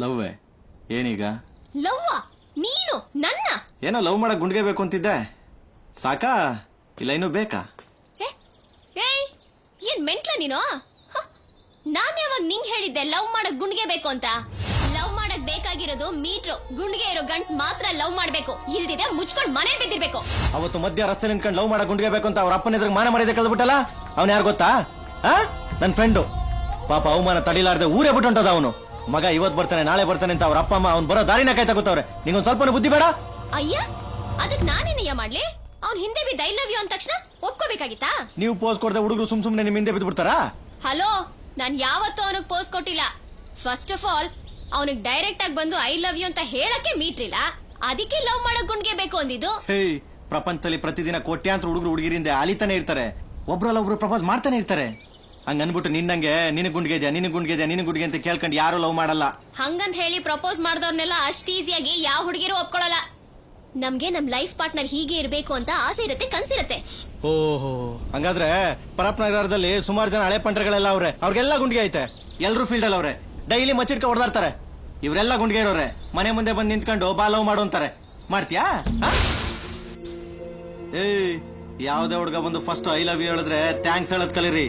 ಲವ್ವೇ ಏನೀಗ? ಲವ್ವ ನೀನು ನನ್ನ ಏನೋ ಲವ್ ಮಾಡಕ್ ಗುಂಡ್ಗೆ ಬೇಕು ಅಂತಿದ್ದೆ, ಸಾಕಾ ಇಲ್ಲ ಇನ್ನೂ ಬೇಕಾ? ಏನ್ ಮೆಂಟ್ಲ ನೀನು? ನಾನ್ ಯಾವಾಗ ನಿಂಗ್ ಹೇಳಿದ್ದೆ ಲವ್ ಮಾಡಕ್ ಗುಂಡ್ಗೆ ಬೇಕು ಅಂತ? ಲವ್ ಮಾಡಕ್ ಬೇಕಾಗಿರೋದು ಮೀಟ್ರು, ಗುಂಡ್ಗೆ ಇರೋ ಗಂಡ್ಸ್ ಮಾತ್ರ ಲವ್ ಮಾಡ್ಬೇಕು, ಇಲ್ದಿದ್ರೆ ಮುಚ್ಕೊಂಡ್ ಮನೆ ಬಿದ್ದಿರ್ಬೇಕು. ಅವತ್ತು ಮಧ್ಯ ರಸ್ತೆ ನಿಂತ್ಕೊಂಡು ಲವ್ ಮಾಡಕ್ ಗುಂಡ್ಗೆ ಬೇಕು ಅಂತ ಅವ್ರ ಅಪ್ಪನ ಎದುರು ಮಾನ ಮರ್ಯಾದೆ ಕಳೆದ್ಬಿಟ್ಟಲ್ಲ. ಅವ್ನ ಯಾರು ಗೊತ್ತಾ? ನನ್ ಫ್ರೆಂಡು. ಪಾಪ ಅವಮಾನ ತಡಿಲಾರ್ದೆ ಊರೇ ಬಿಟ್ಟುಂಟದ ಅವನು. ಮಗ ಇವತ್ ಬರ್ತಾನೆ ನಾಳೆ ಬರ್ತಾನೆ ಅಂತ ಅವ್ರ ಅಪ್ಪ ಅಮ್ಮ ಅವ್ನು ಬರೋ ದಾರಿನ ಕಾಯ್ತಾ ಕೂತವ್ರೆ. ನಿಂಗೊಂದ್ ಸ್ವಲ್ಪ ಬುದ್ಧಿ ಬೇಡ? ಅಯ್ಯ ಅದಕ್ ನಾನೇನಯ್ಯ ಮಾಡ್ಲಿ? ಅವ್ನ್ ಹಿಂದೆ ಬಿದ್ದ ಐ ಲವ್ ಯು ಅಂದ ತಕ್ಷಣ ಒಪ್ಕೋಬೇಕಾಗಿತ್ತಾ? ನೀವು ಪೋಸ್ ಕೊಡದೆ ಹುಡುಗರು ಸುಮ್ನೆ ನಿಮ್ ಹಿಂದೆ ಬಿದ್ದು ಬಿಡ್ತಾರಾ? ಹಲೋ, ನಾನ್ ಯಾವತ್ತೂ ಅವನಿಗೆ ಪೋಸ್ ಕೊಟ್ಟಿಲ್ಲ. ಫಸ್ಟ್ ಆಫ್ ಆಲ್ ಅವನಿಗೆ ಡೈರೆಕ್ಟ್ ಆಗಿ ಬಂದು ಐ ಲವ್ ಯು ಅಂತ ಹೇಳಕ್ಕೆ ಮೀಟ್ರಿಲ್ಲ, ಅದಕ್ಕೆ ಲವ್ ಮಾಡಕ್ ಗುಂಡ್ಗೆ ಬೇಕು ಅಂದಿದ್ದು. ಪ್ರಪಂಚದಲ್ಲಿ ಪ್ರತಿದಿನ ಕೋಟ್ಯಾಂತರ ಹುಡುಗರು ಹುಡುಗಿರಿಂದ ಅಲಿತಾನೆ ಇರ್ತಾರೆ, ಒಬ್ರಲ್ಲ ಒಬ್ರು ಪ್ರಪೋಸ್ ಮಾಡ್ತಾನೆ ಇರ್ತಾರೆ. ಹಂಗ ಅನ್ಬಿಟ್ಟು ನಿನ್ನಂಗೆ ನಿನಗ್ ಗುಂಡ್ಗೆ ಇದೆಯಾ ನಿನಗ್ ಗುಂಡ್ಗೆ ಇದೆಯಾ ನಿನಗ್ ಗುಂಡ್ಗೆ ಅಂತ ಕೇಳ್ಕೊಂಡು ಯಾರು ಲವ್ ಮಾಡಲ್ಲ. ಹಂಗಂತ ಹೇಳಿ ಪ್ರಪೋಸ್ ಮಾಡಿದವ್ರನ್ನೆಲ್ಲ ಅಷ್ಟ್ ಈಸಿಯಾಗಿ ಯಾವ ಹುಡುಗಿರು ಒಪ್ಕೊಳ್ಳಲ್ಲ. ನಮ್ಗೆ ನಮ್ ಲೈಫ್ ಪಾರ್ಟ್ನರ್ ಹೀಗೆ ಇರ್ಬೇಕು ಅಂತ ಆಸೆ ಇರುತ್ತೆ, ಕನ್ಸಿರುತ್ತೆ. ಓಹೋ, ಹಂಗಾದ್ರೆ ಪರಪ್ನಗರದಲ್ಲಿ ಸುಮಾರು ಜನ ಹಳೆ ಪಂಟ್ರಗಳೆಲ್ಲ ಅವ್ರೆ, ಅವ್ರಿಗೆಲ್ಲ ಗುಂಡ್ಗೆ ಐತೆ, ಎಲ್ರು ಫೀಲ್ಡ್ ಅಲ್ಲಿ ಅವ್ರೆ, ಡೈಲಿ ಮಚ್ಚಿಟ್ಕ ಹೊಡೆದಾಡ್ತಾರೆ. ಇವರೆಲ್ಲ ಗುಂಡ್ಗೆ ಇರೋರೆ ಮನೆ ಮುಂದೆ ಬಂದು ನಿಂತ್ಕೊಂಡು ಬಾ ಲವ್ ಮಾಡು ಅಂತಾರೆ. ಮಾಡ್ತೀಯಾ? ಯಾವ್ದೇ ಹುಡುಗ ಬಂದು ಫಸ್ಟ್ ಐ ಲವ್ ಯು ಹೇಳಿದ್ರೆ ಥ್ಯಾಂಕ್ಸ್ ಹೇಳದ್ ಕಲೀರಿ.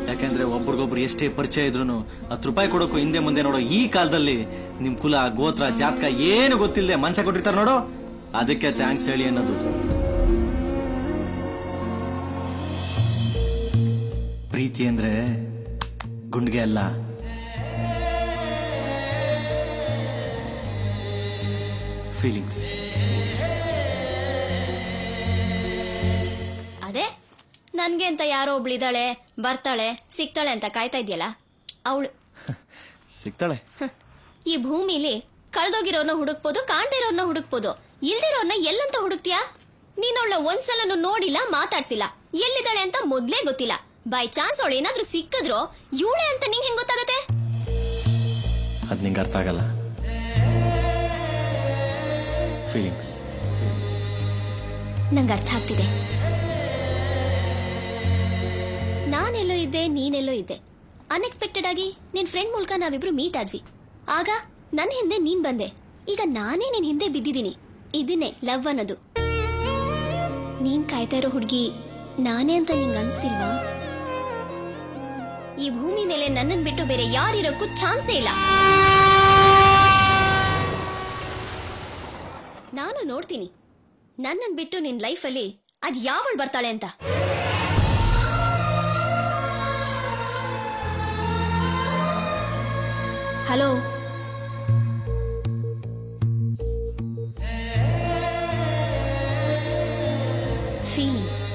ಯಾಕಂದ್ರೆ ಒಬ್ರಿಗೊಬ್ರು ಎಷ್ಟೇ ಪರಿಚಯ ಇದ್ರು 10 ರೂಪಾಯಿ ಕೊಡೋಕು ಹಿಂದೆ ಮುಂದೆ ನೋಡೋ ಈ ಕಾಲದಲ್ಲಿ ನಿಮ್ ಕುಲ ಗೋತ್ರ ಜಾತಕ ಏನು ಗೊತ್ತಿಲ್ಲದೆ ಮನ್ಸ ಕೊಟ್ಟಿರ್ತಾರ ನೋಡು, ಅದಕ್ಕೆ ಥ್ಯಾಂಕ್ಸ್ ಹೇಳಿ ಅನ್ನೋದು. ಪ್ರೀತಿ ಅಂದ್ರೆ ಗುಂಡ್ಗೆ ಅಲ್ಲ, ಫೀಲಿಂಗ್ಸ್. ಅದೇ ನನ್ಗೆ ಅಂತ ಯಾರೋ ಒಬ್ಳಿದಾಳೆ, ಬರ್ತಾಳೆ, ಸಿಗ್ತಾಳೆ ಅಂತ ಕಾಯ್ತಾ ಇದೆಯಲ್ಲ ಅವಳು. ಸಿಗ್ತಾಳೆ. ಈ ಭೂಮಿಲಿ ಕಳ್ದೋಗಿರೋರ್ನ ಹುಡುಕ್ಬೋದು, ಕಾಣ್ದಿರೋರ್ನ ಹುಡುಕ್ಬೋದು, ಇಲ್ದಿರೋರ್ನ ಎಲ್ಲಂತ ಹುಡುಕ್ತಿಯಾ? ನೀನವಳ ಒಂದ್ಸಲನು ನೋಡಿಲ್ಲ, ಮಾತಾಡ್ಸಿಲ್ಲ, ಎಲ್ಲಿದ್ದಾಳೆ ಅಂತ ಮೊದ್ಲೇ ಗೊತ್ತಿಲ್ಲ. ಬೈ ಚಾನ್ಸ್ ಅವಳು ಏನಾದ್ರೂ ಸಿಕ್ಕಿದ್ರು ಇವಳೆ ಅಂತ ನಿಂಗೆ ಹೆಂಗ್ ಗೊತ್ತಾಗತ್ತೆ? ಅದ್ ನಿಂಗೆ ಅರ್ಥ ಆಗಲ್ಲ. ಫೀಲಿಂಗ್ಸ್ ನಂಗೆ ಅರ್ಥ ಆಗ್ತಿದೆ. ನಾನೆಲ್ಲೋ ಇದ್ದೆ, ನೀನೆಲ್ಲೋ ಇದ್ದೆ. ಅನ್ಎಕ್ಸ್ಪೆಕ್ಟೆಡ್ ಆಗಿ ನಿನ್ ಫ್ರೆಂಡ್ ಮೂಲಕ ನಾವಿಬ್ರು ಮೀಟ್ ಆದ್ವಿ. ಆಗ ನನ್ನ ಹಿಂದೆ ನೀನ್ ಬಂದೆ, ಈಗ ನಾನೇ ನಿನ್ ಹಿಂದೆ ಬಿದ್ದಿದ್ದೀನಿ. ಇದನ್ನೇ ಲವ್ ಅನ್ನೋದು. ನೀನ್ ಕಾಯ್ತಾ ಇರೋ ಹುಡುಗಿ ನಾನೇ ಅಂತ ನಿಂಗೆ ಅನ್ಸ್ತಿಲ್ವಾ? ಈ ಭೂಮಿ ಮೇಲೆ ನನ್ನನ್ ಬಿಟ್ಟು ಬೇರೆ ಯಾರಿರೋಕ್ಕೂ ಚಾನ್ಸೇ ಇಲ್ಲ. ನಾನು ನೋಡ್ತೀನಿ ನನ್ನನ್ ಬಿಟ್ಟು ನಿನ್ ಲೈಫಲ್ಲಿ ಅದ್ ಯಾವಳು ಬರ್ತಾಳೆ ಅಂತ. Hello, feelings.